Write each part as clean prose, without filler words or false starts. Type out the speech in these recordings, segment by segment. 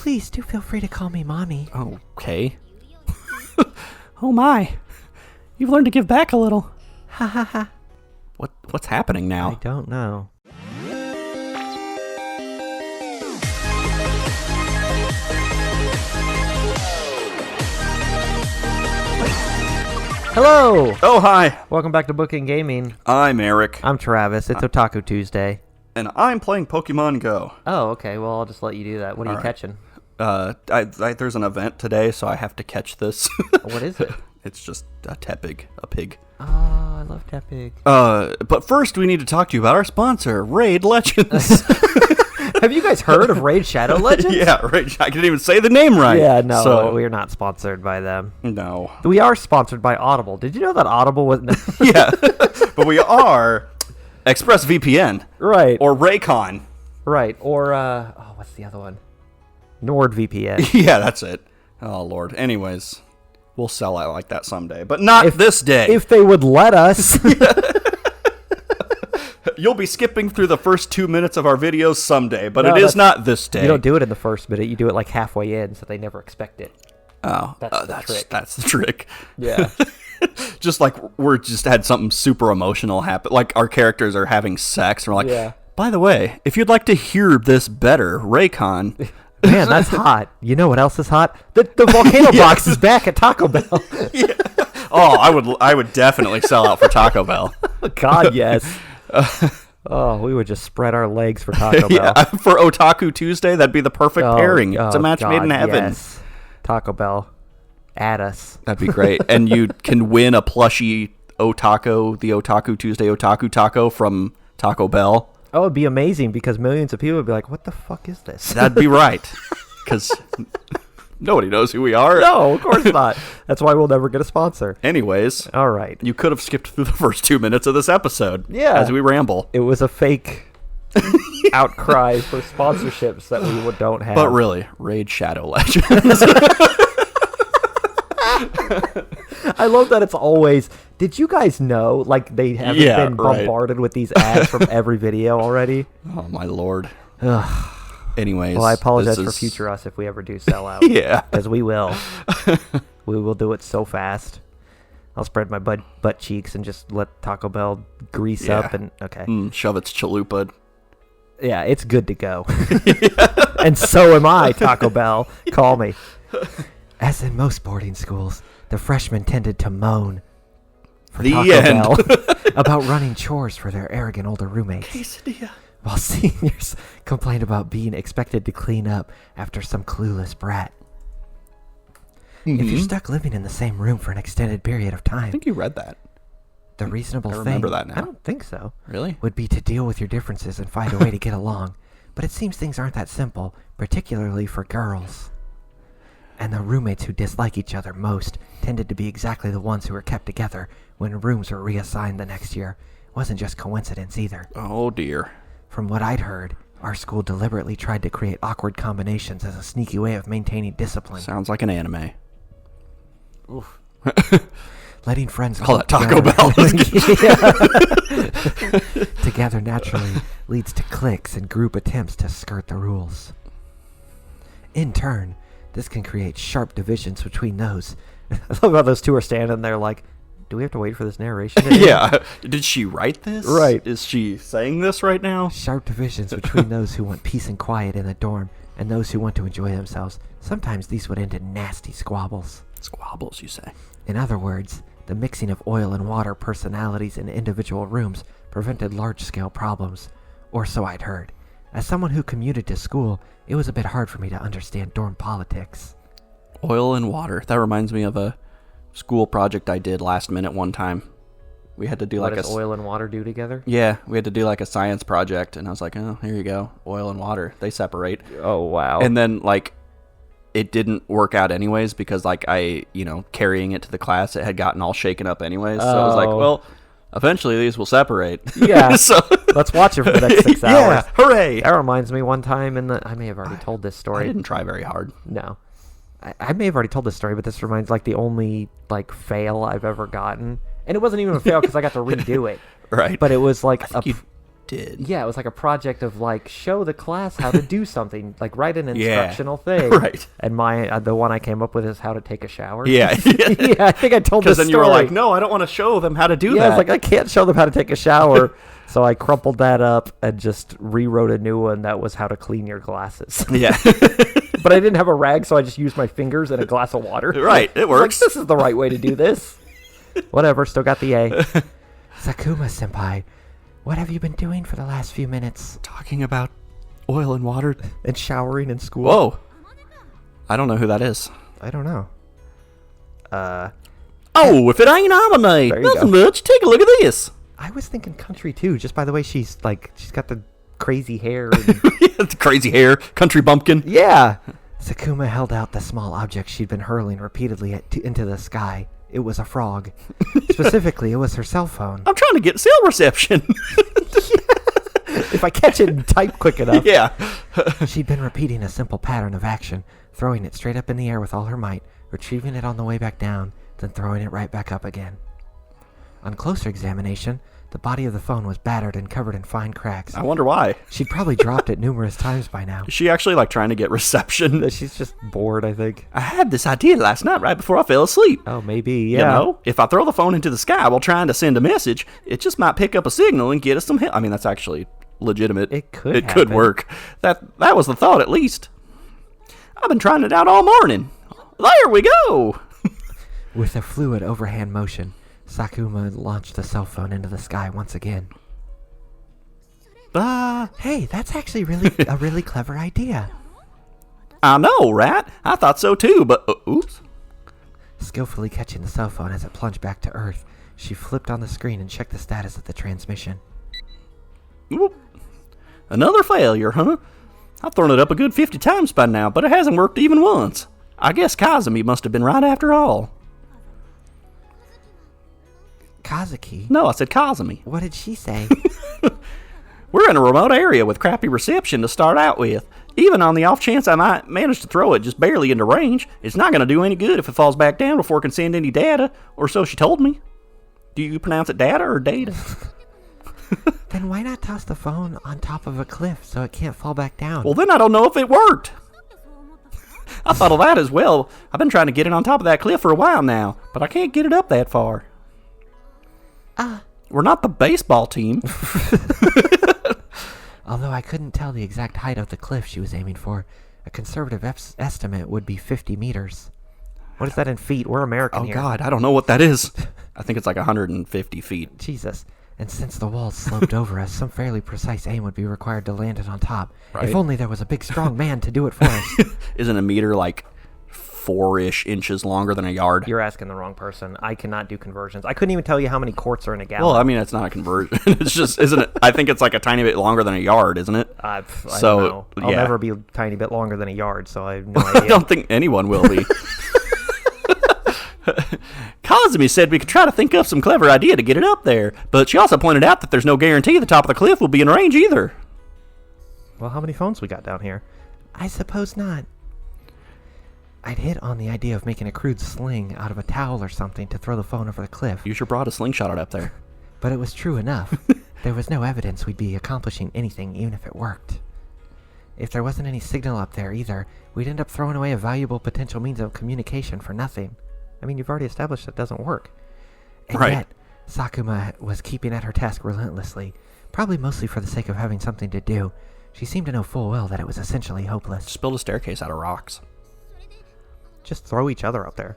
please do feel free to call me Mommy. Okay. Oh my. You've learned to give back a little. Ha ha ha. What's happening now? I don't know. Hello! Oh, hi. Welcome back to Bookend Gaming. I'm Eric. I'm Travis. It's Otaku Tuesday. And I'm playing Pokemon Go. Oh, okay. Well, I'll just let you do that. What are you catching? There's an event today, so I have to catch this. What is it? It's just a tepig, a pig. Oh, I love Tepig. But first, we need to talk to you about our sponsor, Raid Legends. Have you guys heard of Raid Shadow Legends? Yeah, Raid. I couldn't even say the name right. Yeah, no, so, we're not sponsored by them. No. We are sponsored by Audible. Did you know that Audible was... Yeah, but we are ExpressVPN. Right. Or Raycon. Right, or, what's the other one? NordVPN. Yeah, that's it. Oh, Lord. Anyways, we'll sell out like that someday, but not this day. If they would let us. You'll be skipping through the first 2 minutes of our videos someday, but it is not this day. You don't do it in the first minute. You do it like halfway in, so they never expect it. Oh, that's the trick. That's the trick. Yeah. Just like we're just had something super emotional happen. Like our characters are having sex, and we're like, yeah. By the way, if you'd like to hear this better, Raycon. Man, that's hot. You know what else is hot? The volcano box is back at Taco Bell. Yeah. Oh, I would definitely sell out for Taco Bell. God, yes. We would just spread our legs for Taco Bell. Yeah, for Otaku Tuesday, that'd be the perfect pairing. It's a match made in heaven. Yes. Taco Bell, add us. That'd be great. And you can win a plushie the Otaku Tuesday Otaku Taco from Taco Bell. Oh, it'd be amazing because millions of people would be like, what the fuck is this? That'd be right. Because nobody knows who we are. No, of course not. That's why we'll never get a sponsor. Anyways. All right. You could have skipped through the first 2 minutes of this episode. Yeah. As we ramble. It was a fake outcry for sponsorships that we don't have. But really, Raid Shadow Legends. I love that it's always... Did you guys know, like, they haven't been bombarded with these ads from every video already? Oh, my Lord. Anyways. Well, I apologize for future us if we ever do sell out. Yeah. Because we will. We will do it so fast. I'll spread my butt cheeks and just let Taco Bell grease up and... Okay. Shove its chalupa. Yeah, it's good to go. And so am I, Taco Bell. Call me. As in most boarding schools, the freshmen tended to moan for Taco Bell about running chores for their arrogant older roommates. Quesadilla. While seniors complained about being expected to clean up after some clueless brat. Mm-hmm. If you're stuck living in the same room for an extended period of time... I think you read that. The reasonable thing... I remember that now. I don't think so. Really? ...would be to deal with your differences and find a way to get along. But it seems things aren't that simple, particularly for girls. And the roommates who dislike each other most tended to be exactly the ones who were kept together when rooms were reassigned the next year. It wasn't just coincidence either. Oh, dear. From what I'd heard, our school deliberately tried to create awkward combinations as a sneaky way of maintaining discipline. Sounds like an anime. Oof. Letting friends call that Taco Bell together naturally leads to cliques and group attempts to skirt the rules. In turn, this can create sharp divisions between those. I love how those two are standing there like, do we have to wait for this narration? Yeah. Did she write this? Right. Is she saying this right now? Sharp divisions between those who want peace and quiet in the dorm and those who want to enjoy themselves. Sometimes these would end in nasty squabbles. Squabbles, you say? In other words, the mixing of oil and water personalities in individual rooms prevented large-scale problems, or so I'd heard. As someone who commuted to school, it was a bit hard for me to understand dorm politics. Oil and water. That reminds me of a school project I did last minute one time. We had to do what does oil and water do together? Yeah, we had to do like a science project, and I was like, oh, here you go. Oil and water. They separate. Oh, wow. And then, like, it didn't work out anyways because, like, carrying it to the class, it had gotten all shaken up anyways. So I was like, well, eventually these will separate. Yeah. So let's watch it for the next 6 hours. Yeah, hooray. That reminds me one time I may have already told this story. I didn't try very hard. No. I may have already told this story, but this reminds, like, the only, like, fail I've ever gotten. And it wasn't even a fail because I got to redo it. Right. But it was like did. Yeah, it was like a project of like show the class how to do something, like write an Yeah. instructional thing. Right. And the one I came up with is how to take a shower. Yeah. Yeah, I think I told this Because then you were like, no, I don't want to show them how to do yeah, that. I was like, I can't show them how to take a shower. So I crumpled that up and just rewrote a new one that was how to clean your glasses. Yeah. But I didn't have a rag, so I just used my fingers and a glass of water. Right, it I was works. like, this is the right way to do this. Whatever, still got the A. Sakuma-senpai, what have you been doing for the last few minutes? Talking about oil and water. And showering in school. Whoa. I don't know who that is. I don't know. Oh, if it ain't Amane. There you Nothing go. much. Take a look at this. I was thinking country too, just by the way she's got the crazy hair. And Crazy hair. Country bumpkin. yeah. Sakuma held out the small object she'd been hurling repeatedly into the sky. It was a frog. Specifically, it was her cell phone. I'm trying to get cell reception. If I catch it and type quick enough. Yeah. She'd been repeating a simple pattern of action, throwing it straight up in the air with all her might, retrieving it on the way back down, then throwing it right back up again. On closer examination, the body of the phone was battered and covered in fine cracks. I wonder why. She'd probably dropped it numerous times by now. Is she actually like trying to get reception? She's just bored, I think. I had this idea last night right before I fell asleep. Oh, maybe, yeah. You know, if I throw the phone into the sky while trying to send a message, it just might pick up a signal and get us some help. I mean, that's actually legitimate. It could could happen. work. That was the thought, at least. I've been trying it out all morning. There we go. With a fluid overhand motion, Sakuma launched the cell phone into the sky once again. Hey, that's actually a really clever idea. I know, right? I thought so too, but oops. Skillfully catching the cell phone as it plunged back to Earth, she flipped on the screen and checked the status of the transmission. Whoop. Another failure, huh? I've thrown it up a good 50 times by now, but it hasn't worked even once. I guess Kazumi must have been right after all. Kazuki? No, I said Kazumi. What did she say? We're in a remote area with crappy reception to start out with. Even on the off chance I might manage to throw it just barely into range, it's not going to do any good if it falls back down before it can send any data, or so she told me. Do you pronounce it data or data? Then why not toss the phone on top of a cliff so it can't fall back down? Well, then I don't know if it worked. I thought of that as well. I've been trying to get it on top of that cliff for a while now, but I can't get it up that far. We're not the baseball team. Although I couldn't tell the exact height of the cliff she was aiming for, a conservative estimate would be 50 meters. What is that in feet? We're American Oh, here. God, I don't know what that is. I think it's like 150 feet. Jesus. And since the walls sloped over us, some fairly precise aim would be required to land it on top. Right. If only there was a big strong man to do it for us. Isn't a meter like 4-ish inches longer than a yard? You're asking the wrong person. I cannot do conversions. I couldn't even tell you how many quarts are in a gallon. Well, I mean, it's not a conversion. It's just, isn't it? I think it's like a tiny bit longer than a yard, isn't it? I So, don't know. I'll yeah. never be a tiny bit longer than a yard, so I have no idea. I don't think anyone will be. Kazumi said we could try to think up some clever idea to get it up there, but she also pointed out that there's no guarantee the top of the cliff will be in range either. Well, how many phones we got down here? I suppose not. I'd hit on the idea of making a crude sling out of a towel or something to throw the phone over the cliff, You sure brought a slingshot it up there. but it was true enough. There was no evidence we'd be accomplishing anything, even if it worked. If there wasn't any signal up there either, we'd end up throwing away a valuable potential means of communication for nothing. I mean, you've already established it doesn't work. And Right. yet, Sakuma was keeping at her task relentlessly, probably mostly for the sake of having something to do. She seemed to know full well that it was essentially hopeless. Just build a staircase out of rocks. Just throw each other up there.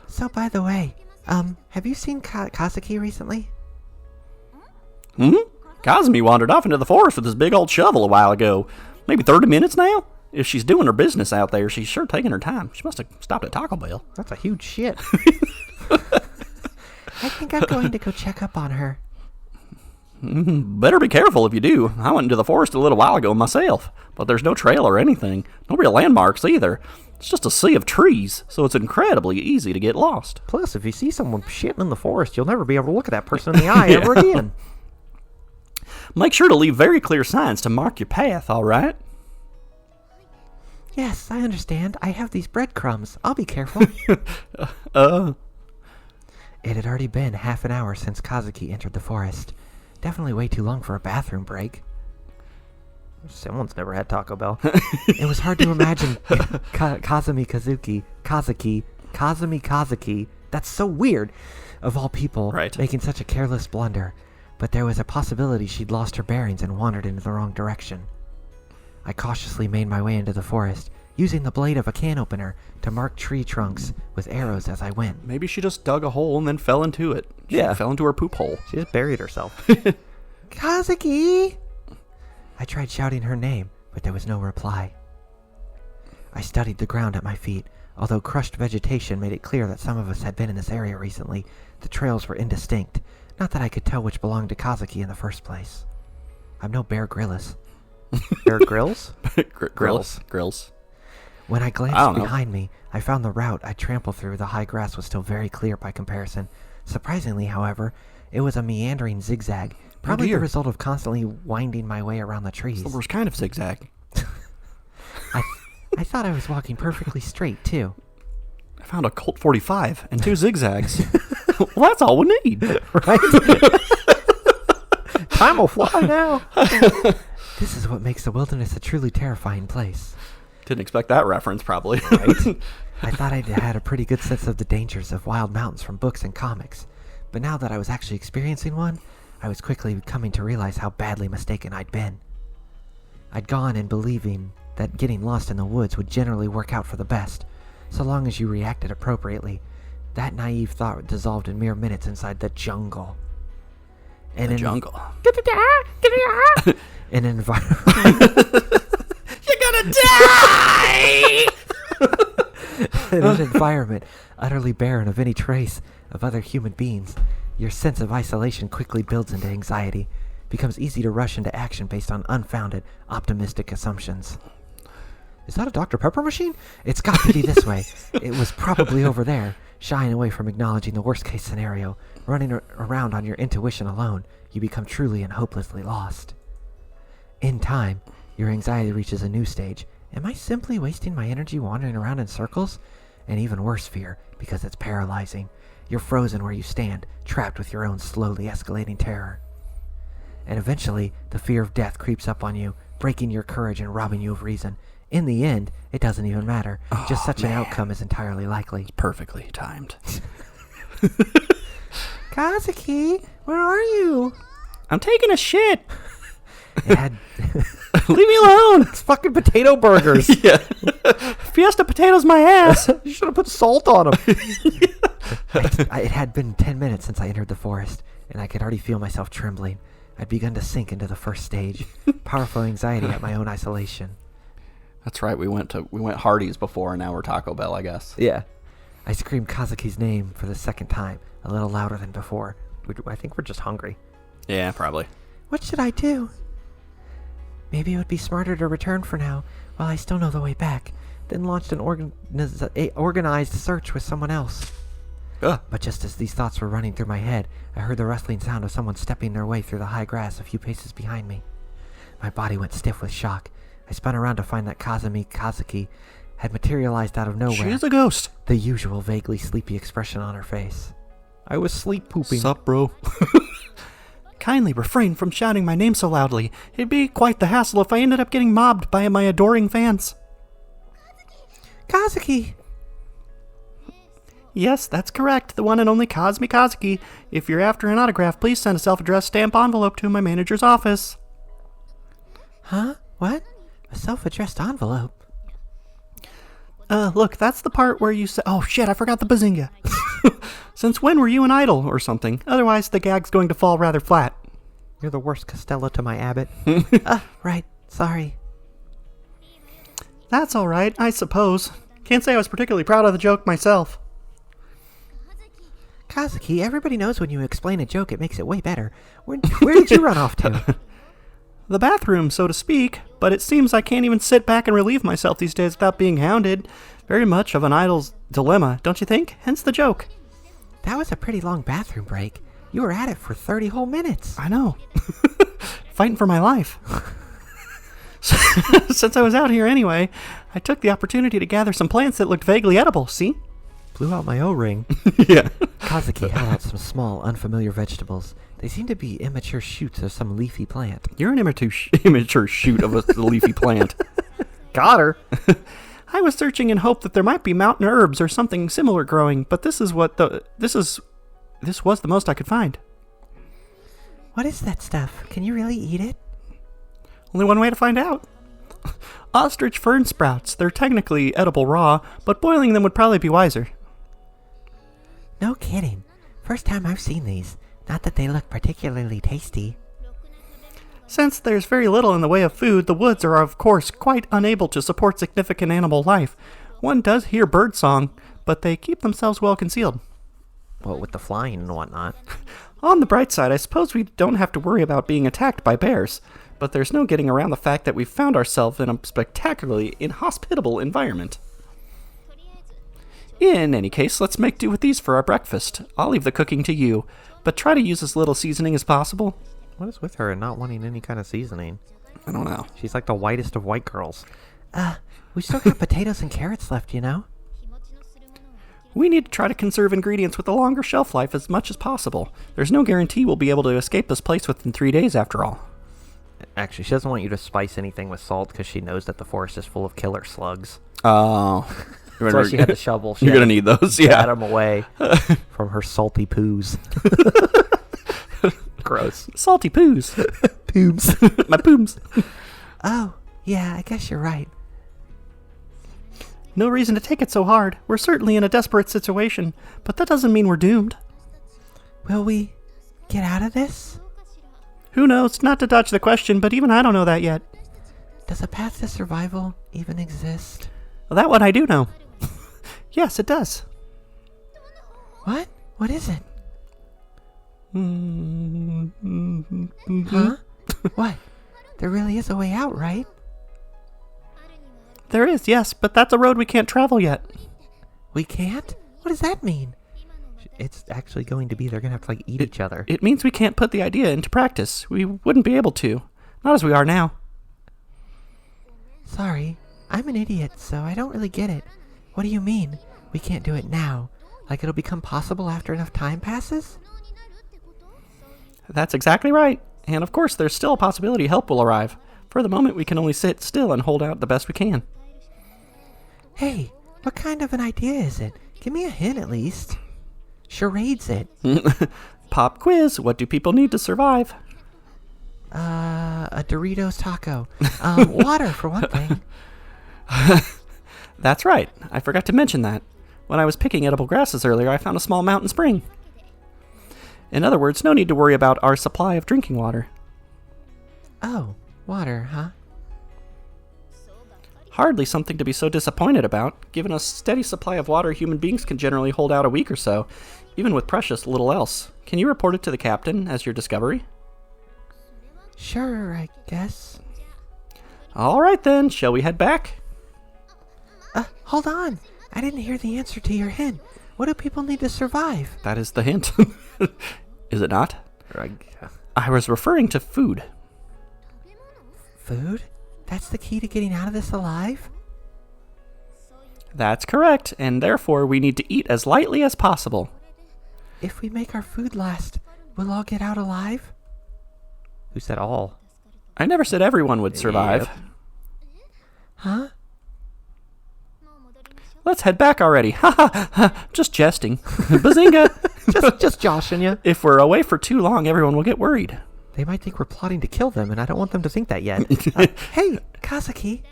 So, by the way, have you seen Kazuki recently? Kazumi wandered off into the forest with his big old shovel a while ago. Maybe 30 minutes now? If she's doing her business out there, she's sure taking her time. She must have stopped at Taco Bell. That's a huge shit. I think I'm going to go check up on her. Better be careful if you do. I went into the forest a little while ago myself, but there's no trail or anything. No real landmarks either. It's just a sea of trees, so it's incredibly easy to get lost. Plus, if you see someone shitting in the forest, you'll never be able to look at that person in the eye ever again. Make sure to leave very clear signs to mark your path, all right? Yes, I understand. I have these breadcrumbs. I'll be careful. It had already been half an hour since Kazuki entered the forest. Definitely way too long for a bathroom break. Someone's never had Taco Bell. It was hard to imagine Kazumi Kazuki. That's so weird, of all people, Right. making such a careless blunder. But there was a possibility she'd lost her bearings and wandered into the wrong direction. I cautiously made my way into the forest, using the blade of a can opener to mark tree trunks with arrows as I went. Maybe she just dug a hole and then fell into it. She fell into her poop hole. She just buried herself. Kazuki! I tried shouting her name, but there was no reply. I studied the ground at my feet. Although crushed vegetation made it clear that some of us had been in this area recently, the trails were indistinct. Not that I could tell which belonged to Kazuki in the first place. I'm no Bear Grylls. Bear Grylls? Grills. When I I glanced don't know. behind me, I found the route I trampled through. The high grass was still very clear by comparison. Surprisingly, however, it was a meandering zigzag, probably the dear. result of constantly winding my way around the trees. The worst kind of zigzag. I thought I was walking perfectly straight, too. I found a Colt 45 and 2 zigzags. Well, that's all we need. Right? Time will fly now. This is what makes the wilderness a truly terrifying place. Didn't expect that reference, probably. Right? I thought I'd had a pretty good sense of the dangers of wild mountains from books and comics, but now that I was actually experiencing one, I was quickly coming to realize how badly mistaken I'd been. I'd gone in believing that getting lost in the woods would generally work out for the best, so long as you reacted appropriately. That naive thought dissolved in mere minutes inside the jungle. The jungle. In an environment... You're gonna die! In an environment utterly barren of any trace of other human beings, your sense of isolation quickly builds into anxiety. Becomes easy to rush into action based on unfounded, optimistic assumptions. Is that a Dr. Pepper machine? It's got to be this way. It was probably over there. Shying away from acknowledging the worst-case scenario, running around on your intuition alone, you become truly and hopelessly lost. In time, your anxiety reaches a new stage. Am I simply wasting my energy wandering around in circles? An even worse fear, because it's paralyzing. You're frozen where you stand, trapped with your own slowly escalating terror. And eventually, the fear of death creeps up on you, breaking your courage and robbing you of reason. In the end, it doesn't even matter. Just such an outcome is entirely likely. Perfectly timed. Kazuki, where are you? I'm taking a shit. It had... Leave me alone. It's fucking potato burgers. Yeah. Fiesta potatoes my ass. You should have put salt on them. It had been 10 minutes since I entered the forest, and I could already feel myself trembling. I'd begun to sink into the first stage. Powerful anxiety at my own isolation. That's right. We went Hardee's before, and now we're Taco Bell, I guess. Yeah. I screamed Kazuki's name for the second time, a little louder than before. I think we're just hungry. Yeah, probably. What should I do? Maybe it would be smarter to return for now, while I still know the way back, then launched an organized search with someone else. Ugh. But just as these thoughts were running through my head, I heard the rustling sound of someone stepping their way through the high grass a few paces behind me. My body went stiff with shock. I spun around to find that Kazuki had materialized out of nowhere. She's a ghost. The usual vaguely sleepy expression on her face. I was sleep pooping. Sup, bro? Kindly refrain from shouting my name so loudly. It'd be quite the hassle if I ended up getting mobbed by my adoring fans. Kazuki! Yes, that's correct. The one and only Kazuki. If you're after an autograph, please send a self-addressed stamp envelope to my manager's office. Huh? What? A self-addressed envelope? Look, that's the part where you say, oh shit, I forgot the bazinga. Since when were you an idol or something? Otherwise, the gag's going to fall rather flat. You're the worst Costello to my Abbott. Right. Sorry. That's all right, I suppose. Can't say I was particularly proud of the joke myself. Kazuki, everybody knows when you explain a joke, it makes it way better. Where did you run off to? The bathroom, so to speak, but it seems I can't even sit back and relieve myself these days without being hounded. Very much of an idol's dilemma, don't you think? Hence the joke. That was a pretty long bathroom break. You were at it for 30 whole minutes. I know. Fighting for my life. Since I was out here anyway, I took the opportunity to gather some plants that looked vaguely edible, see? Blew out my O-ring. Yeah. Kazuki held out some small, unfamiliar vegetables. They seem to be immature shoots of some leafy plant. You're an immature shoot of a leafy plant. Got her. I was searching in hope that there might be mountain herbs or something similar growing, but this was the most I could find. What is that stuff? Can you really eat it? Only one way to find out. Ostrich fern sprouts. They're technically edible raw, but boiling them would probably be wiser. No kidding. First time I've seen these. Not that they look particularly tasty. Since there's very little in the way of food, the woods are of course quite unable to support significant animal life. One does hear birdsong, but they keep themselves well concealed. Well, with the flying and whatnot. On the bright side, I suppose we don't have to worry about being attacked by bears, but there's no getting around the fact that we've found ourselves in a spectacularly inhospitable environment. In any case, let's make do with these for our breakfast. I'll leave the cooking to you, but try to use as little seasoning as possible. What is with her and not wanting any kind of seasoning? I don't know. She's like the whitest of white girls. We still got potatoes and carrots left, you know? We need to try to conserve ingredients with a longer shelf life as much as possible. There's no guarantee we'll be able to escape this place within 3 days after all. Actually, she doesn't want you to spice anything with salt because she knows that the forest is full of killer slugs. Oh. That's why she had the shovel. You're going to need those, yeah. Pat them away from her salty poos. Gross. Salty poos. Poobs. My pooms. Oh, yeah, I guess you're right. No reason to take it so hard. We're certainly in a desperate situation, but that doesn't mean we're doomed. Will we get out of this? Who knows? Not to dodge the question, but even I don't know that yet. Does a path to survival even exist? Well, that one I do know. Yes, it does. What? What is it? Mm-hmm. Huh? What? There really is a way out, right? There is, yes, but that's a road we can't travel yet. We can't? What does that mean? It's actually going to be they're going to have to like eat each other. It means we can't put the idea into practice. We wouldn't be able to. Not as we are now. Sorry, I'm an idiot, so I don't really get it. What do you mean? We can't do it now? Like it'll become possible after enough time passes? That's exactly right. And of course, there's still a possibility help will arrive. For the moment, we can only sit still and hold out the best we can. Hey, what kind of an idea is it? Give me a hint at least. Charades it. Pop quiz. What do people need to survive? A Doritos taco. Water, for one thing. That's right. I forgot to mention that. When I was picking edible grasses earlier, I found a small mountain spring. In other words, no need to worry about our supply of drinking water. Oh, water, huh? Hardly something to be so disappointed about. Given a steady supply of water, human beings can generally hold out a week or so, even with precious little else. Can you report it to the captain as your discovery? Sure, I guess. All right then, shall we head back? Hold on. I didn't hear the answer to your hint. What do people need to survive? That is the hint. Is it not? Right. I was referring to food. Food? That's the key to getting out of this alive? That's correct, and therefore we need to eat as lightly as possible. If we make our food last, we'll all get out alive? Who said all? I never said everyone would survive. Yep. Huh? Let's head back already. Ha ha ha. Just jesting. Bazinga. just joshing you. If we're away for too long, everyone will get worried. They might think we're plotting to kill them, and I don't want them to think that yet. Hey, Kazuki.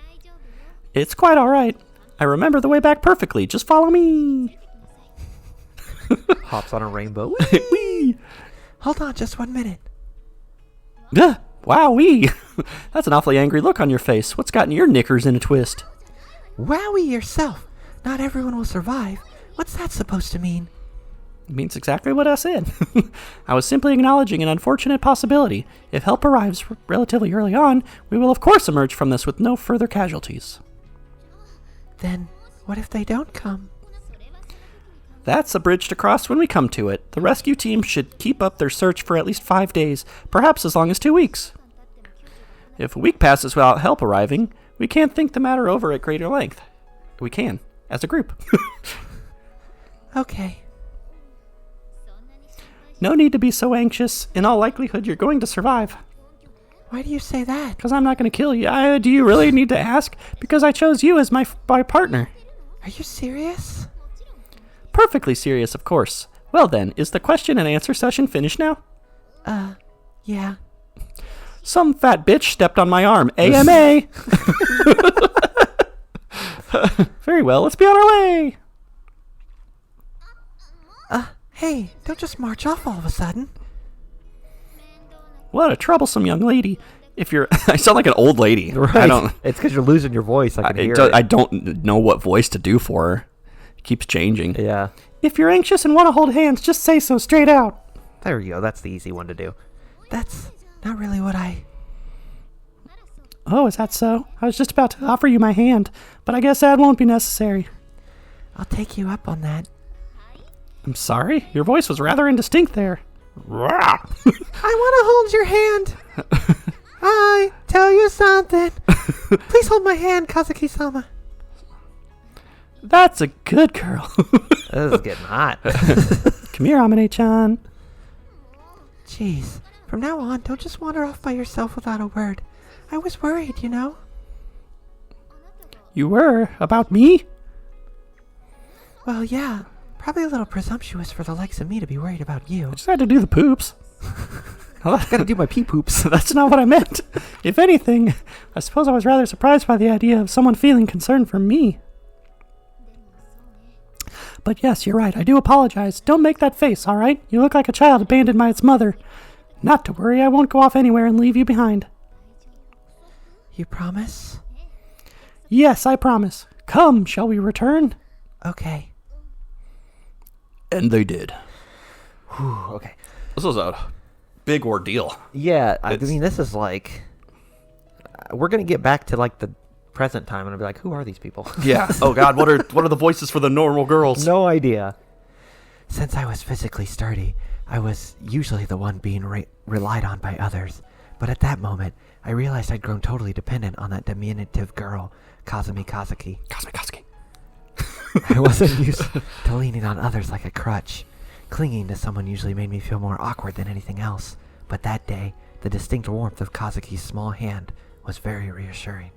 It's quite all right. I remember the way back perfectly. Just follow me. Hops on a rainbow. Whee! Hold on just 1 minute. Wowee. That's an awfully angry look on your face. What's gotten your knickers in a twist? Wowie yourself. Not everyone will survive. What's that supposed to mean? It means exactly what I said. I was simply acknowledging an unfortunate possibility. If help arrives relatively early on, we will of course emerge from this with no further casualties. Then, what if they don't come? That's a bridge to cross when we come to it. The rescue team should keep up their search for at least 5 days, perhaps as long as 2 weeks. If a week passes without help arriving, we can't think the matter over at greater length. We can, as a group. Okay. No need to be so anxious. In all likelihood, you're going to survive. Why do you say that? Because I'm not going to kill you. Do you really need to ask? Because I chose you as my partner. Are you serious? Perfectly serious, of course. Well then, is the question and answer session finished now? Yeah. Some fat bitch stepped on my arm. AMA! Very well, let's be on our way! Hey, don't just march off all of a sudden. What a troublesome young lady. If you're... I sound like an old lady. Right. I don't... It's because you're losing your voice. I can hear I it. don't know what voice to do for her. It keeps changing. Yeah. If you're anxious and want to hold hands, just say so straight out. There you go. That's the easy one to do. That's not really what I... Oh, is that so? I was just about to offer you my hand, but I guess that won't be necessary. I'll take you up on that. I'm sorry? Your voice was rather indistinct there. I want to hold your hand. I tell you something. Please hold my hand, Kazuki-sama. That's a good girl. This is getting hot. Come here, Amane-chan. Jeez, from now on, don't just wander off by yourself without a word. I was worried, you know? You were? About me? Well, yeah. Probably a little presumptuous for the likes of me to be worried about you. I just had to do the poops. I gotta do my pee poops. That's not what I meant. If anything, I suppose I was rather surprised by the idea of someone feeling concern for me. But yes, you're right. I do apologize. Don't make that face, all right? You look like a child abandoned by its mother. Not to worry, I won't go off anywhere and leave you behind. You promise? Yes, I promise. Come, shall we return? Okay. And they did. Whew, okay. This was a big ordeal. Yeah, I mean, this is like... We're gonna get back to, like, the present time, and I'll be like, who are these people? Yeah. Oh, God, what are the voices for the normal girls? No idea. Since I was physically sturdy, I was usually the one being relied on by others. But at that moment, I realized I'd grown totally dependent on that diminutive girl, Kazumi Kazuki. Kazuki. I wasn't used to leaning on others like a crutch. Clinging to someone usually made me feel more awkward than anything else. But that day, the distinct warmth of Kazuki's small hand was very reassuring.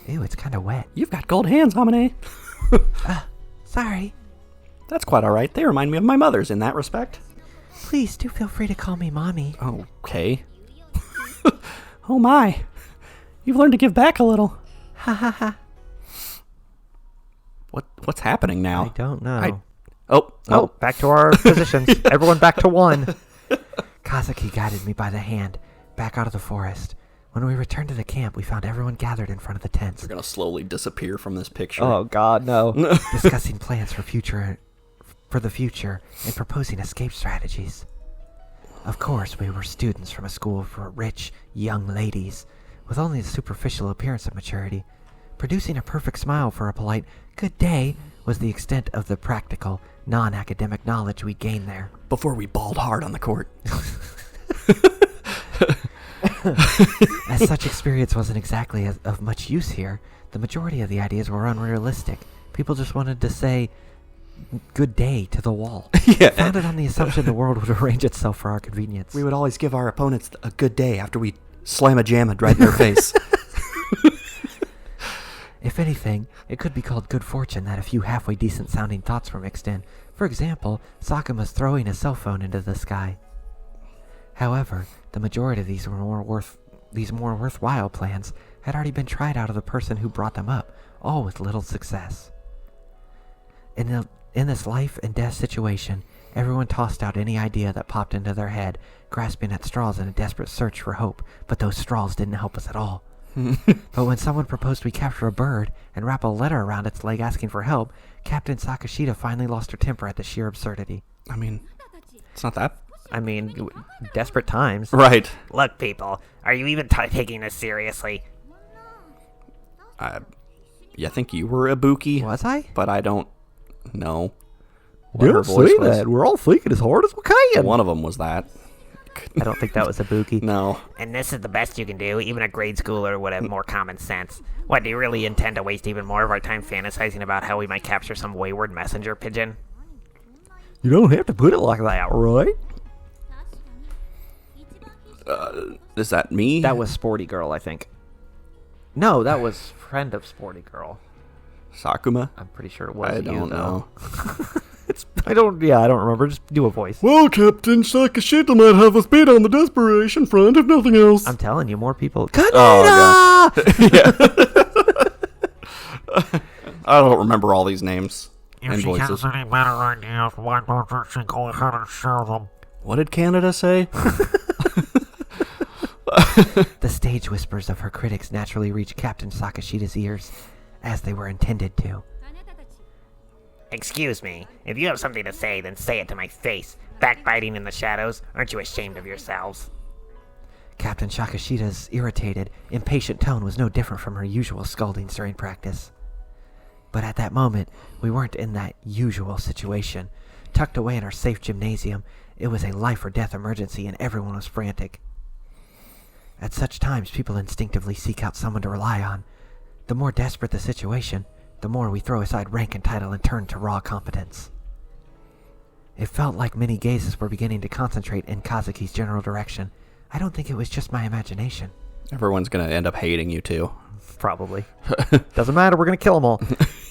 Ew, it's kind of wet. You've got gold hands, Amane. Sorry. That's quite all right. They remind me of my mother's in that respect. Please do feel free to call me Mommy. Okay. Oh my. You've learned to give back a little. Ha ha ha. What's happening now? I don't know. Oh, back to our positions. Everyone back to one. Kazuki guided me by the hand, back out of the forest. When we returned to the camp, we found everyone gathered in front of the tents. We're going to slowly disappear from this picture. Oh, God, no. Discussing plans for the future and proposing escape strategies. Of course, we were students from a school for rich, young ladies, with only a superficial appearance of maturity. Producing a perfect smile for a polite, good day, was the extent of the practical, non-academic knowledge we gained there. Before we balled hard on the court. As such experience wasn't exactly of much use here, the majority of the ideas were unrealistic. People just wanted to say, good day to the wall. Yeah. Founded on the assumption the world would arrange itself for our convenience. We would always give our opponents a good day after we slam a jam right in their face. If anything, it could be called good fortune that a few halfway decent sounding thoughts were mixed in. For example, Sakama's throwing a cell phone into the sky. However, the majority of these more worthwhile plans had already been tried out of the person who brought them up, all with little success. In this life and death situation, everyone tossed out any idea that popped into their head, grasping at straws in a desperate search for hope, but those straws didn't help us at all. But when someone proposed we capture a bird and wrap a letter around its leg asking for help, Captain Sakashita finally lost her temper at the sheer absurdity. I mean, it's not that... I mean, desperate times. Right. Look, people, are you even taking this seriously? I think you were Ibuki. Was I? But I don't know what her voice see was. that. We're all thinking as hard as we can. One of them was that. I don't think that was Ibuki. No. And this is the best you can do. Even a grade schooler would have more common sense. What, do you really intend to waste even more of our time fantasizing about how we might capture some wayward messenger pigeon? You don't have to put it like that, right? Is that me? That was Sporty Girl, I think. No, that was friend of Sporty Girl. Sakuma? I'm pretty sure it was I you, don't know. I don't remember. Just do a voice. Well, Captain Sakashita might have us beat on the desperation front, if nothing else. I'm telling you, more people. Oh, God. Yeah. I don't remember all these names and voices. any better ideas, why don't she go ahead and share them? What did Canada say? The stage whispers of her critics naturally reached Captain Sakashita's ears, as they were intended to. Excuse me, if you have something to say, then say it to my face. Backbiting in the shadows, aren't you ashamed of yourselves? Captain Sakashita's irritated, impatient tone was no different from her usual scoldings during practice. But at that moment, we weren't in that usual situation. Tucked away in our safe gymnasium, it was a life-or-death emergency and everyone was frantic. At such times, people instinctively seek out someone to rely on. The more desperate the situation, the more we throw aside rank and title and turn to raw competence. It felt like many gazes were beginning to concentrate in Kazuki's general direction. I don't think it was just my imagination. Everyone's going to end up hating you, too. Probably. Doesn't matter, we're going to kill them all.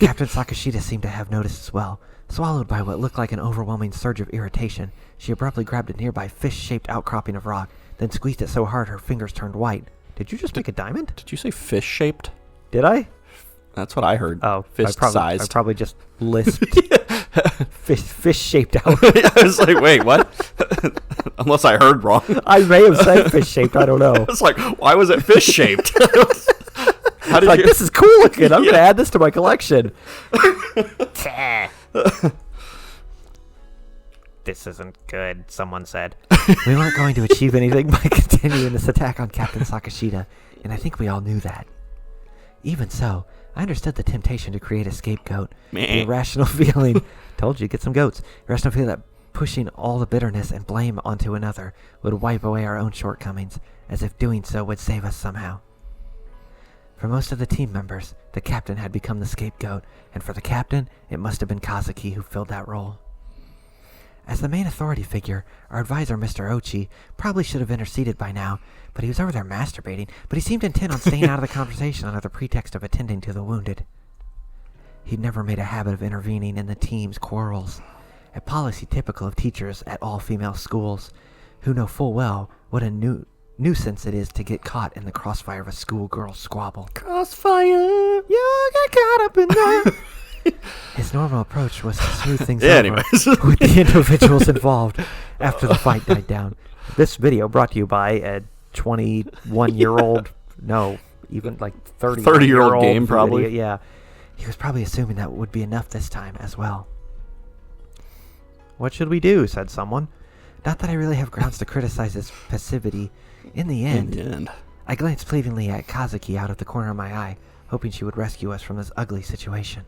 Captain Sakashita seemed to have noticed as well. Swallowed by what looked like an overwhelming surge of irritation, she abruptly grabbed a nearby fish-shaped outcropping of rock, then squeezed it so hard her fingers turned white. Did you just make a diamond? Did you say fish-shaped? Did I? That's what I heard. Oh, fist-sized. I probably just lisped. Fish-shaped out. I was like, wait, what? Unless I heard wrong. I may have said fish-shaped, I don't know. It's like, why was it fish-shaped? How did Like, you... this is cool looking. I'm going to add this to my collection. This isn't good, someone said. We weren't going to achieve anything by continuing this attack on Captain Sakashita, and I think we all knew that. Even so, I understood the temptation to create a scapegoat. The irrational feeling... Told you, get some goats. Irrational feeling that pushing all the bitterness and blame onto another would wipe away our own shortcomings, as if doing so would save us somehow. For most of the team members, the captain had become the scapegoat, and for the captain, it must have been Kazuki who filled that role. As the main authority figure, our advisor, Mr. Ochi, probably should have interceded by now, but he was over there masturbating, but he seemed intent on staying out of the conversation under the pretext of attending to the wounded. He'd never made a habit of intervening in the team's quarrels, a policy typical of teachers at all-female schools, who know full well what a nuisance it is to get caught in the crossfire of a schoolgirl squabble. Crossfire! You get caught up in that. His normal approach was to smooth things Yeah, over anyways. with the individuals involved after the fight died down. This video brought to you by a 21-year-old, no, even like 30-year-old game, probably. Video. Yeah. He was probably assuming that would be enough this time as well. What should we do? Said someone. Not that I really have grounds to criticize his passivity. In the end, I glanced pleadingly at Kazuki out of the corner of my eye, hoping she would rescue us from this ugly situation.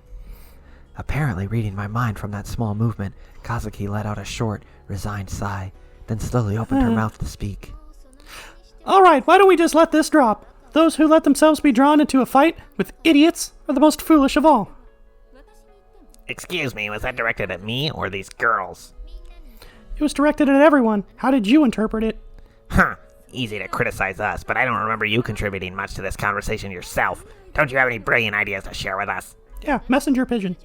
Apparently reading my mind from that small movement, Kazuki let out a short, resigned sigh, then slowly opened her mouth to speak. All right, why don't we just let this drop? Those who let themselves be drawn into a fight with idiots are the most foolish of all. Excuse me, was that directed at me or these girls? It was directed at everyone. How did you interpret it? Huh. Easy to criticize us, but I don't remember you contributing much to this conversation yourself. Don't you have any brilliant ideas to share with us? Yeah, messenger pigeon.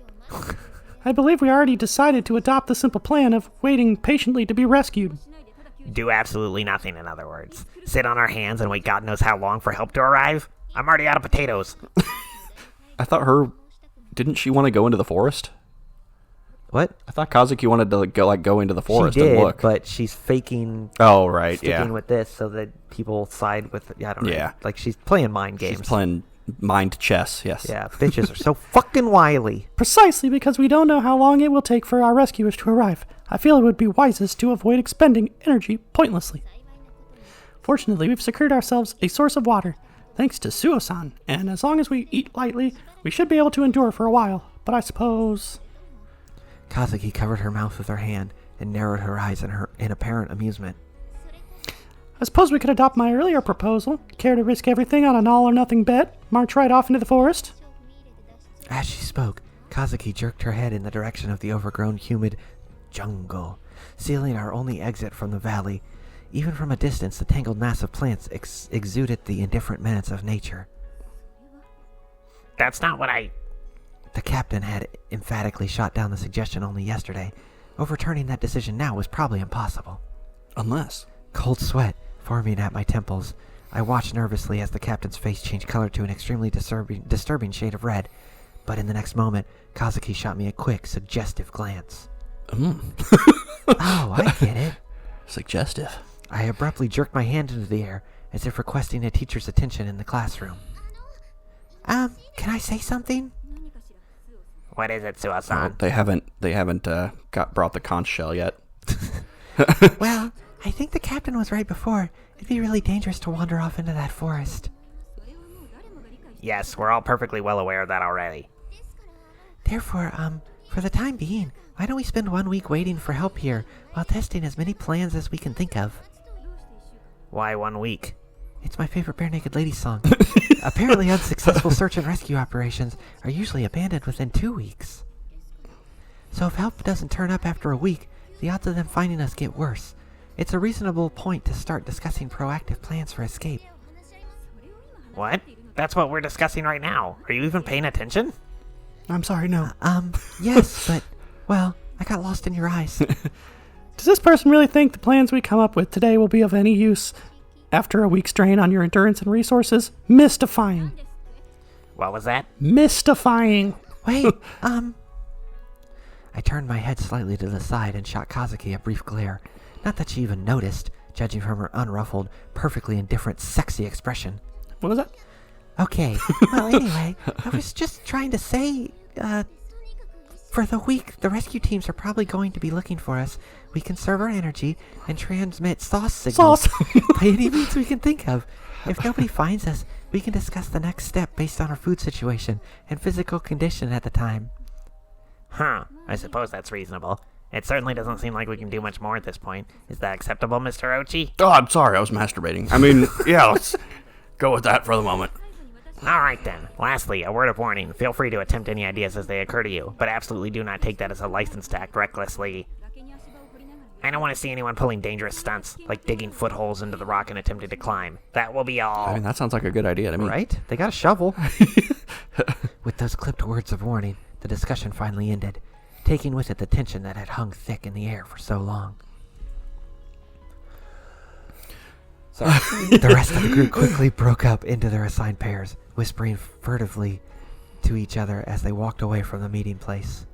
I believe we already decided to adopt the simple plan of waiting patiently to be rescued. Do absolutely nothing, in other words. Sit on our hands and wait God knows how long for help to arrive? I'm already out of potatoes. I thought didn't she want to go into the forest? What? I thought Kazuki wanted to go into the forest She did, and look. but she's faking Oh, right, sticking yeah. with this so that people side with... Yeah, I don't know. Yeah. Like, she's playing mind games. She's playing mind chess, yes. Yeah, bitches are so fucking wily. Precisely because we don't know how long it will take for our rescuers to arrive. I feel it would be wisest to avoid expending energy pointlessly. Fortunately, we've secured ourselves a source of water, thanks to Suo-san, and as long as we eat lightly, we should be able to endure for a while. But I suppose... Kazuki covered her mouth with her hand and narrowed her eyes in apparent amusement. I suppose we could adopt my earlier proposal. Care to risk everything on an all-or-nothing bet? March right off into the forest? As she spoke, Kazuki jerked her head in the direction of the overgrown, humid jungle, sealing our only exit from the valley. Even from a distance, the tangled mass of plants exuded the indifferent menace of nature. That's not what I... The captain had emphatically shot down the suggestion only yesterday. Overturning that decision now was probably impossible. Unless... Cold sweat forming at my temples. I watched nervously as the captain's face changed color to an extremely disturbing shade of red. But in the next moment, Kazuki shot me a quick, suggestive glance. Oh, I get it. Suggestive. I abruptly jerked my hand into the air, as if requesting a teacher's attention in the classroom. Can I say something? What is it, Oh, Suo-san? they haven't brought the conch shell yet. Well, I think the captain was right before. It'd be really dangerous to wander off into that forest. Yes, we're all perfectly well aware of that already. Therefore, for the time being, why don't we spend 1 week waiting for help here, while testing as many plans as we can think of? Why 1 week? It's my favorite Bare Naked Ladies song. Apparently unsuccessful search and rescue operations are usually abandoned within 2 weeks. So if help doesn't turn up after a week, the odds of them finding us get worse. It's a reasonable point to start discussing proactive plans for escape. What? That's what we're discussing right now. Are you even paying attention? I'm sorry, no. Yes, but, well, I got lost in your eyes. Does this person really think the plans we come up with today will be of any use after a week's drain on your endurance and resources? Mystifying. What was that? Mystifying. Wait, I turned my head slightly to the side and shot Kazuki a brief glare. Not that she even noticed, judging from her unruffled, perfectly indifferent, sexy expression. What was that? Okay, well, anyway, I was just trying to say, for the week, the rescue teams are probably going to be looking for us. We conserve our energy and transmit S.O.S signals by any means we can think of. If nobody finds us, we can discuss the next step based on our food situation and physical condition at the time. Huh. I suppose that's reasonable. It certainly doesn't seem like we can do much more at this point. Is that acceptable, Mr. Ochi? Oh, I'm sorry, I was masturbating. I mean, yeah, let's go with that for the moment. Alright then. Lastly, a word of warning. Feel free to attempt any ideas as they occur to you, but absolutely do not take that as a license to act recklessly. I don't want to see anyone pulling dangerous stunts, like digging footholes into the rock and attempting to climb. That will be all. I mean, that sounds like a good idea to me. Right? They got a shovel. With those clipped words of warning, the discussion finally ended, taking with it the tension that had hung thick in the air for so long. The rest of the group quickly broke up into their assigned pairs, whispering furtively to each other as they walked away from the meeting place.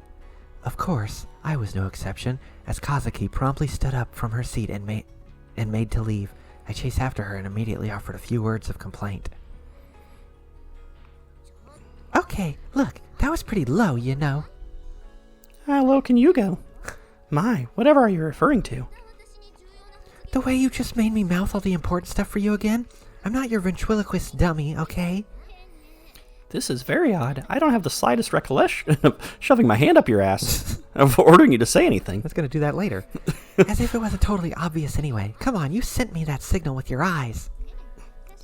Of course, I was no exception, as Kazuki promptly stood up from her seat and made to leave. I chased after her and immediately offered a few words of complaint. Okay, look, that was pretty low, you know. How low can you go? My, whatever are you referring to? The way you just made me mouth all the important stuff for you again? I'm not your ventriloquist dummy, okay? This is very odd. I don't have the slightest recollection of shoving my hand up your ass, of ordering you to say anything. I was going to do that later. As if it wasn't totally obvious anyway. Come on, you sent me that signal with your eyes.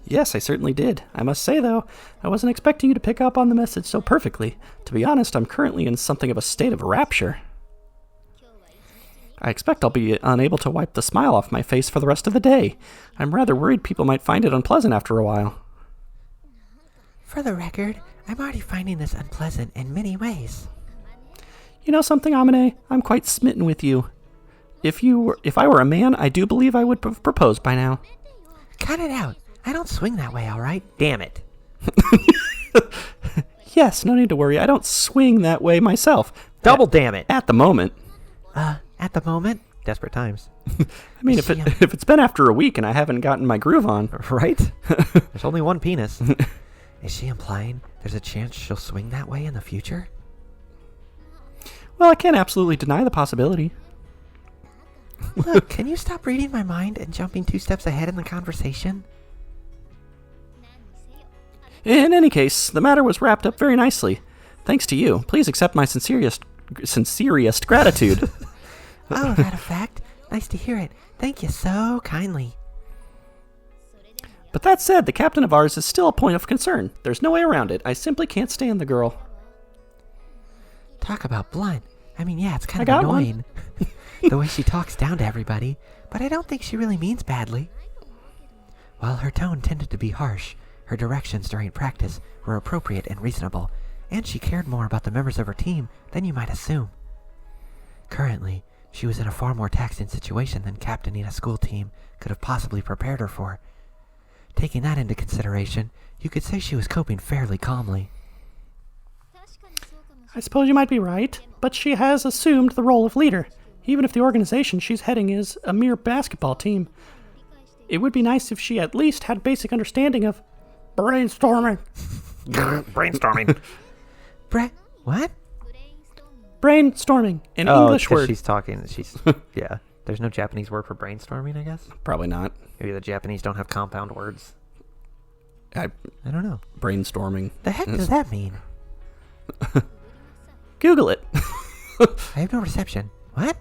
Yes, I certainly did. I must say, though, I wasn't expecting you to pick up on the message so perfectly. To be honest, I'm currently in something of a state of rapture. I expect I'll be unable to wipe the smile off my face for the rest of the day. I'm rather worried people might find it unpleasant after a while. For the record, I'm already finding this unpleasant in many ways. You know something, Amane? I'm quite smitten with you. If I were a man, I do believe I would have proposed by now. Cut it out. I don't swing that way, alright? Damn it. Yes, no need to worry. I don't swing that way myself. Double damn it. At the moment. At the moment? Desperate times. I mean, if it's been after a week and I haven't gotten my groove on. Right? There's only one penis. Is she implying there's a chance she'll swing that way in the future? Well, I can't absolutely deny the possibility. Look, can you stop reading my mind and jumping 2 steps ahead in the conversation? In any case, the matter was wrapped up very nicely. Thanks to you. Please accept my sincerest gratitude. Oh, that a fact? Nice to hear it. Thank you so kindly. But that said, the captain of ours is still a point of concern. There's no way around it. I simply can't stand the girl. Talk about blunt. I mean, yeah, it's kind I of got one. annoying. the way she talks down to everybody, but I don't think she really means badly. While her tone tended to be harsh, her directions during practice were appropriate and reasonable, and she cared more about the members of her team than you might assume. Currently, she was in a far more taxing situation than captaining a school team could have possibly prepared her for. Taking that into consideration, you could say she was coping fairly calmly. I suppose you might be right, but she has assumed the role of leader, even if the organization she's heading is a mere basketball team. It would be nice if she at least had basic understanding of brainstorming. Brainstorming. What? Brainstorming, an Oh, English 'cause word. she's talking. She's yeah. There's no Japanese word for brainstorming, I guess. Probably not. Maybe the Japanese don't have compound words. I don't know. Brainstorming. The heck does that mean? Google it. I have no reception. What?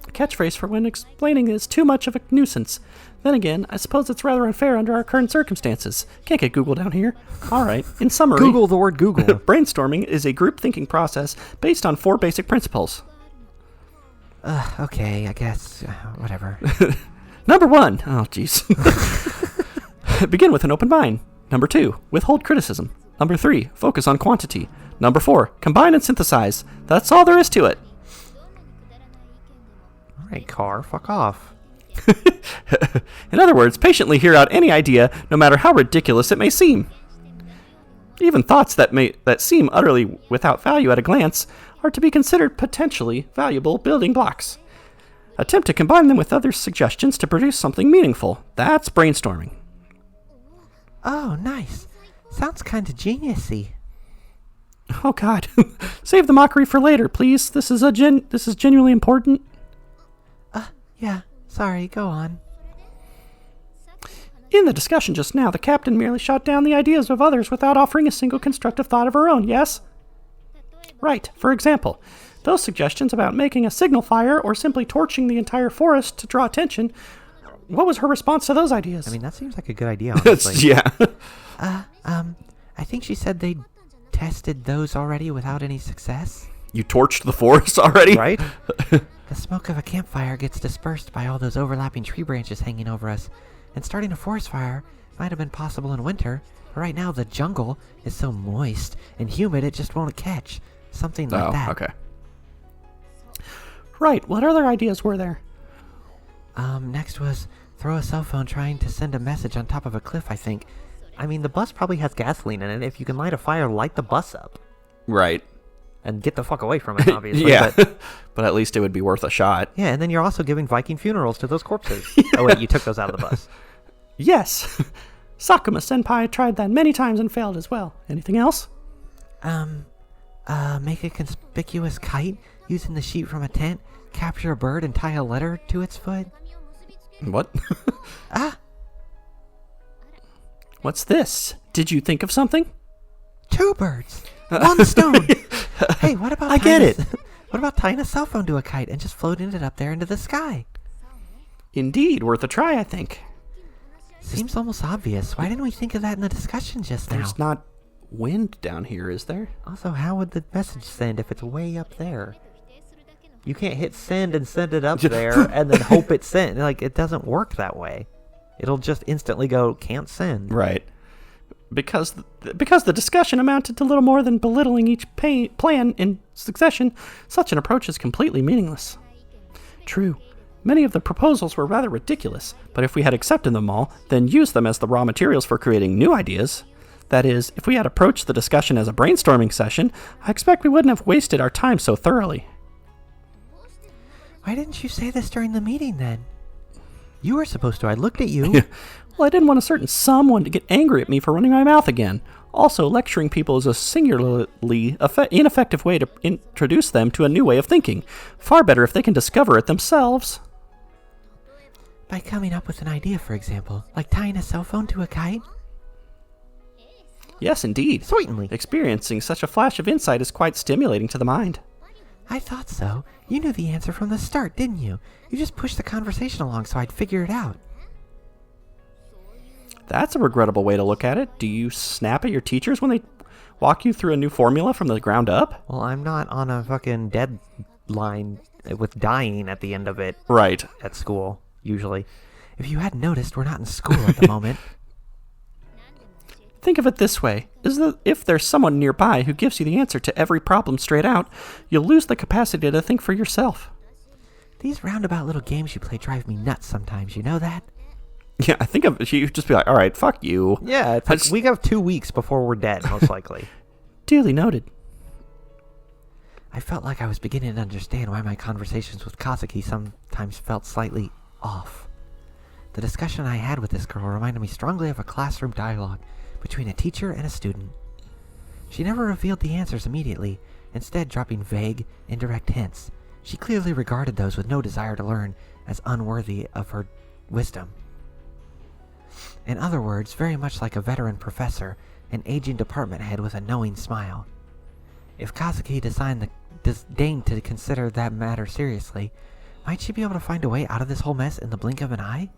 A catchphrase for when explaining is too much of a nuisance. Then again, I suppose it's rather unfair under our current circumstances. Can't get Google down here. All right, in summary... Google the word Google. Brainstorming is a group thinking process based on 4 basic principles. Okay, I guess. Whatever. Number 1. Oh, jeez. Begin with an open mind. Number 2. Withhold criticism. Number 3. Focus on quantity. Number 4. Combine and synthesize. That's all there is to it. Alright, car, fuck off. In other words, patiently hear out any idea, no matter how ridiculous it may seem. Even thoughts that seem utterly without value at a glance are to be considered potentially valuable building blocks. Attempt to combine them with other suggestions to produce something meaningful. That's brainstorming. Oh, nice. Sounds kinda geniusy. Oh God, save the mockery for later, please. This is genuinely important. Yeah, sorry, go on. In the discussion just now, the captain merely shot down the ideas of others without offering a single constructive thought of her own, yes? Right, for example, those suggestions about making a signal fire or simply torching the entire forest to draw attention, what was her response to those ideas? I mean, that seems like a good idea, honestly. Yeah. I think she said they tested those already without any success. You torched the forest already? Right? The smoke of a campfire gets dispersed by all those overlapping tree branches hanging over us, and starting a forest fire might have been possible in winter, but right now the jungle is so moist and humid it just won't catch. Something like that. Okay. Right, what other ideas were there? Next was throw a cell phone trying to send a message on top of a cliff, I think. I mean, the bus probably has gasoline in it. If you can light a fire, light the bus up. Right. And get the fuck away from it, obviously. Yeah. But, But at least it would be worth a shot. yeah, and then you're also giving Viking funerals to those corpses. Oh, wait, you took those out of the bus. Yes, Sakuma Senpai tried that many times and failed as well. Anything else? Make a conspicuous kite using the sheet from a tent, capture a bird and tie a letter to its foot. What? What's this? Did you think of something? 2 birds, 1 stone. Hey, what about I get it. What about tying a cell phone to a kite and just floating it up there into the sky? Indeed, worth a try, I think. Seems almost obvious. Why didn't we think of that in the discussion just now? There's not wind down here, is there? Also, how would the message send if it's way up there? You can't hit send and send it up there and then hope it sent. Like, it doesn't work that way. It'll just instantly go, can't send. Right. Because the discussion amounted to little more than belittling each plan in succession, such an approach is completely meaningless. True, many of the proposals were rather ridiculous, but if we had accepted them all, then used them as the raw materials for creating new ideas, that is, if we had approached the discussion as a brainstorming session, I expect we wouldn't have wasted our time so thoroughly. Why didn't you say this during the meeting then? You were supposed to. I looked at you. Well, I didn't want a certain someone to get angry at me for running my mouth again. Also, lecturing people is a singularly ineffective way to introduce them to a new way of thinking. Far better if they can discover it themselves. By coming up with an idea, for example, like tying a cell phone to a kite? Yes, indeed. Certainly. Experiencing such a flash of insight is quite stimulating to the mind. I thought so. You knew the answer from the start, didn't you? You just pushed the conversation along so I'd figure it out. That's a regrettable way to look at it. Do you snap at your teachers when they walk you through a new formula from the ground up? Well, I'm not on a fucking dead line with dying at the end of it Right. at school, usually. If you hadn't noticed, we're not in school at the moment. Think of it this way, is that if there's someone nearby who gives you the answer to every problem straight out, you'll lose the capacity to think for yourself. These roundabout little games you play drive me nuts sometimes, you know that? Yeah, I think you'd just be like, all right, fuck you. Yeah, it's like we have 2 weeks before we're dead, most likely. Duly noted. I felt like I was beginning to understand why my conversations with Kazuki sometimes felt slightly off. The discussion I had with this girl reminded me strongly of a classroom dialogue between a teacher and a student. She never revealed the answers immediately, instead dropping vague, indirect hints. She clearly regarded those with no desire to learn as unworthy of her wisdom. In other words, very much like a veteran professor, an aging department head with a knowing smile. If Kazuki disdained to consider that matter seriously, might she be able to find a way out of this whole mess in the blink of an eye?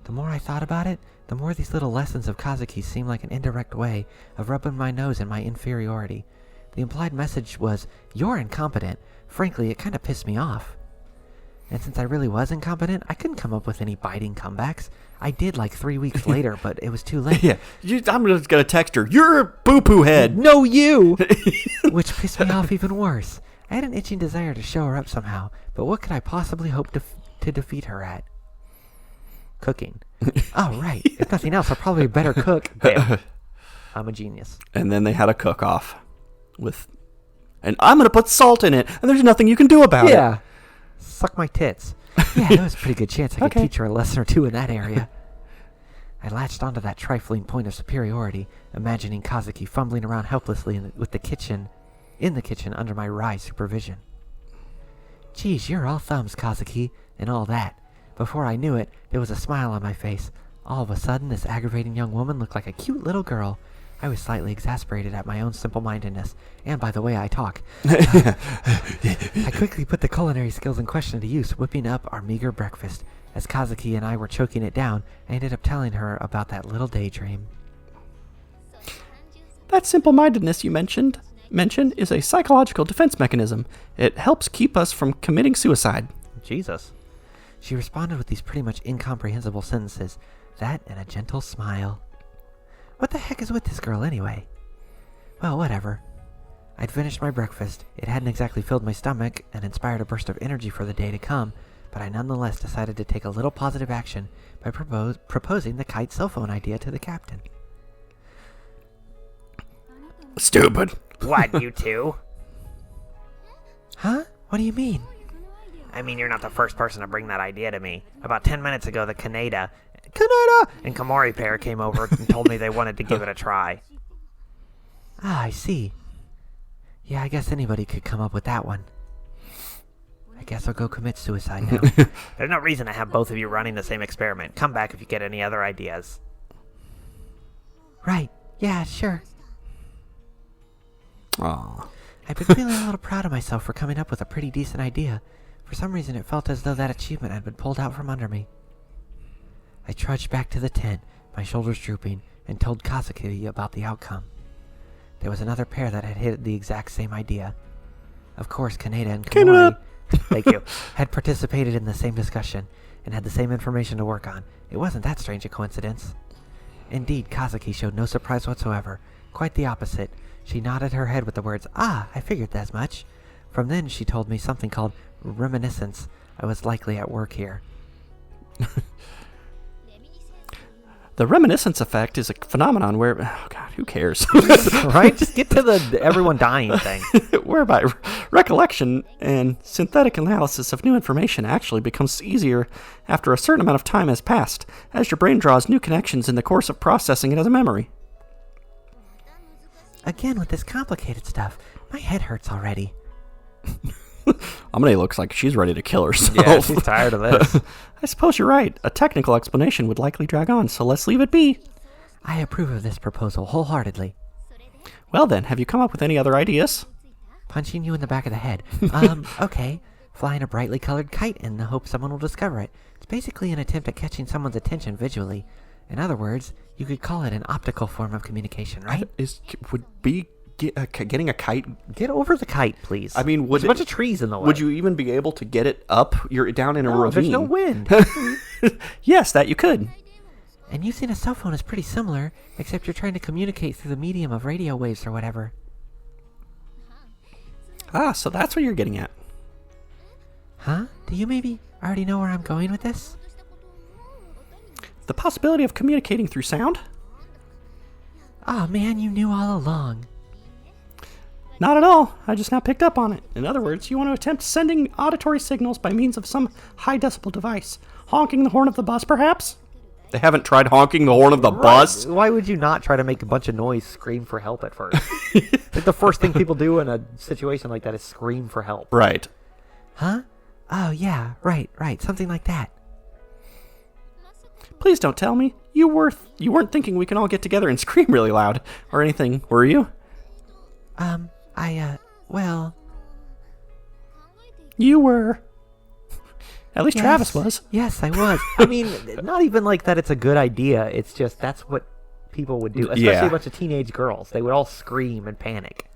The more I thought about it, the more these little lessons of Kazuki seemed like an indirect way of rubbing my nose in my inferiority. The implied message was, "You're incompetent." Frankly, it kind of pissed me off. And since I really was incompetent, I couldn't come up with any biting comebacks. I did like 3 weeks later, but it was too late. Yeah, I'm just going to text her, "You're a poo-poo head." No, you! Which pissed me off even worse. I had an itching desire to show her up somehow, but what could I possibly hope to defeat her at? Cooking. Oh, right. If nothing else, I'll probably be a better cook. Bam. I'm a genius. And then they had a cook-off with, and I'm going to put salt in it, and there's nothing you can do about it. Yeah. Suck my tits. Yeah, there was a pretty good chance I could Okay. teach her a lesson or two in that area. I latched onto that trifling point of superiority, imagining Kazuki fumbling around helplessly in the kitchen under my wry supervision. Geez, you're all thumbs, Kazuki, and all that. Before I knew it, there was a smile on my face. All of a sudden, this aggravating young woman looked like a cute little girl. I was slightly exasperated at my own simple-mindedness, and by the way I talk. I quickly put the culinary skills in question to use, whipping up our meager breakfast. As Kazuki and I were choking it down, I ended up telling her about that little daydream. That simple-mindedness you mentioned is a psychological defense mechanism. It helps keep us from committing suicide. Jesus. She responded with these pretty much incomprehensible sentences, that and a gentle smile. What the heck is with this girl anyway? Well, whatever. I'd finished my breakfast. It hadn't exactly filled my stomach and inspired a burst of energy for the day to come, but I nonetheless decided to take a little positive action by proposing the kite cell phone idea to the captain. Stupid. What, you two? Huh? What do you mean? I mean, you're not the first person to bring that idea to me. About 10 minutes ago, the Kaneda and Komori pair came over and told me they wanted to give it a try. Ah, I see. Yeah, I guess anybody could come up with that one. I guess I'll go commit suicide now. There's no reason to have both of you running the same experiment. Come back if you get any other ideas. Right. Yeah, sure. Aw. I've been feeling a little proud of myself for coming up with a pretty decent idea. For some reason, it felt as though that achievement had been pulled out from under me. I trudged back to the tent, my shoulders drooping, and told Kazuki about the outcome. There was another pair that had hit the exact same idea. Of course, Kaneda and Komori Thank you. had participated in the same discussion and had the same information to work on. It wasn't that strange a coincidence. Indeed, Kazuki showed no surprise whatsoever. Quite the opposite. She nodded her head with the words, "Ah, I figured as much." From then, she told me something called reminiscence. I was likely at work here. The reminiscence effect is a phenomenon where, oh God, who cares? Right? Just get to the everyone dying thing. Whereby recollection and synthetic analysis of new information actually becomes easier after a certain amount of time has passed, as your brain draws new connections in the course of processing it as a memory. Again with this complicated stuff. My head hurts already. Amane looks like she's ready to kill herself. Yeah, she's tired of this. I suppose you're right. A technical explanation would likely drag on, so let's leave it be. I approve of this proposal wholeheartedly. Well then, have you come up with any other ideas? Punching you in the back of the head. Okay. Flying a brightly colored kite in the hope someone will discover it. It's basically an attempt at catching someone's attention visually. In other words, you could call it an optical form of communication, right? Would be getting a kite. Get over the kite, please. I mean, there's a bunch of trees in the way. Would you even be able to get it up? You're down in a ravine. There's no wind. Yes, that you could. And using a cell phone is pretty similar, except you're trying to communicate through the medium of radio waves or whatever. Ah, so that's what you're getting at. Huh? Do you maybe already know where I'm going with this? The possibility of communicating through sound? Oh man, you knew all along. Not at all. I just now picked up on it. In other words, you want to attempt sending auditory signals by means of some high decibel device. Honking the horn of the bus, perhaps? They haven't tried honking the horn of the bus? Why would you not try to make a bunch of noise, scream for help at first? Like the first thing people do in a situation like that is scream for help. Right. Huh? Oh yeah, right, something like that. Please don't tell me. You weren't thinking we can all get together and scream really loud or anything, were you? Well... You were. At least yes, Travis was. Yes, I was. I mean, not even like that it's a good idea. It's just that's what people would do. Especially Yeah. a bunch of teenage girls. They would all scream and panic.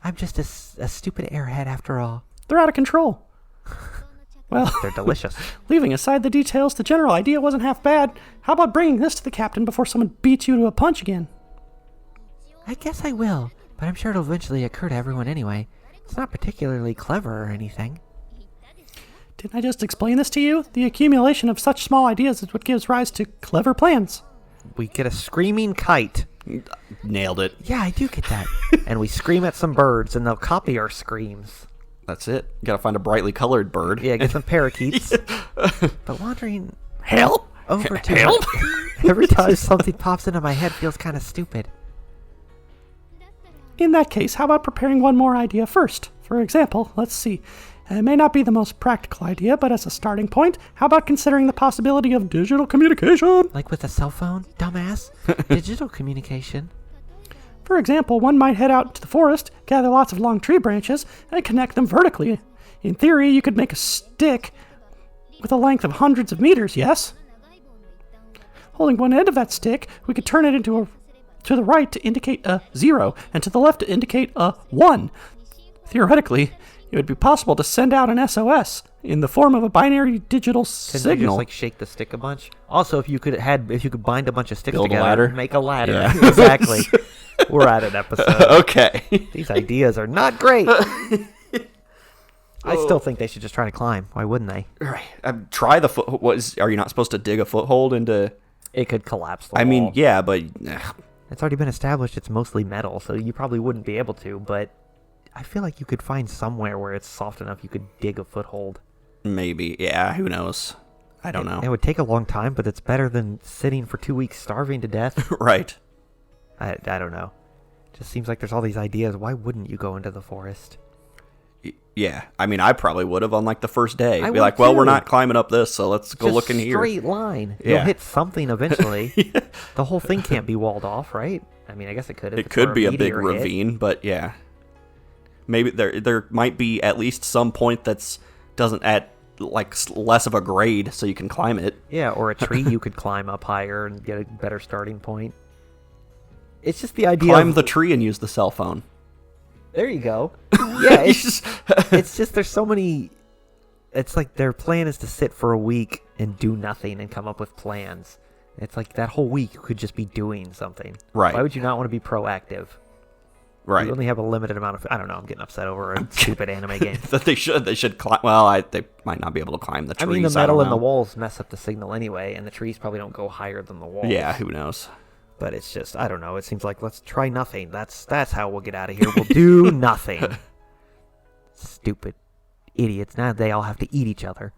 I'm just a stupid airhead after all. They're out of control. Well, They're delicious. leaving aside the details, the general idea wasn't half bad. How about bringing this to the captain before someone beats you to a punch again? I guess I will, but I'm sure it'll eventually occur to everyone anyway. It's not particularly clever or anything. Didn't I just explain this to you? The accumulation of such small ideas is what gives rise to clever plans. We get a screaming kite, Nailed it. Yeah, I do get that. and we scream at some birds, and they'll copy our screams. That's it. You gotta find a brightly colored bird. Yeah, get some parakeets. But wandering Help! over to Help! every time something pops into my head feels kind of stupid. In that case, how about preparing one more idea first? For example, let's see. It may not be the most practical idea, but as a starting point, how about considering the possibility of digital communication? Like with a cell phone, dumbass. Digital communication. For example, one might head out to the forest, gather lots of long tree branches, and connect them vertically. In theory, you could make a stick with a length of hundreds of meters, yes? Holding one end of that stick, we could turn it to the right to indicate a 0, and to the left to indicate a 1. Theoretically, it would be possible to send out an SOS in the form of a binary digital Can signal. you just like shake the stick a bunch? Also, if you could bind a bunch of sticks Build a together, ladder? make a ladder. Yeah. Exactly. We're at an episode. Okay. These ideas are not great. I still think they should just try to climb. Why wouldn't they? Right. Try the foot. Are you not supposed to dig a foothold into? It could collapse the I mean, wall. yeah, but It's already been established it's mostly metal, so you probably wouldn't be able to, but I feel like you could find somewhere where it's soft enough you could dig a foothold. maybe. Yeah. Who knows? I don't know. It would take a long time, but it's better than sitting for 2 weeks starving to death. Right. I don't know. Just seems like there's all these ideas. Why wouldn't you go into the forest? Yeah. I mean, I probably would have on like the first day. I Be would like, well, we're too. not climbing up this, so let's go Just look in here. straight line. Yeah. You'll hit something eventually. The whole thing can't be walled off, right? I mean, I guess it could. If It it's could where be a big meteor hit. ravine, but yeah. Maybe there might be at least some point that's doesn't at like less of a grade, so you can climb it. Yeah, or a tree you could climb up higher and get a better starting point. It's just the idea. Climb of, the tree and use the cell phone. There you go. Yeah, it's just there's so many. It's like their plan is to sit for a week and do nothing and come up with plans. It's like that whole week you could just be doing something. Right. Why would you not want to be proactive? Right. You only have a limited amount of. I don't know. I'm getting upset over a stupid anime game. That they should climb. Well, they might not be able to climb the I trees. mean, the metal don't in the know. walls mess up the signal anyway, and the trees probably don't go higher than the walls. Yeah, who knows? But it's just, I don't know. It seems like let's try nothing. That's how we'll get out of here. We'll do nothing. Stupid idiots. Now they all have to eat each other.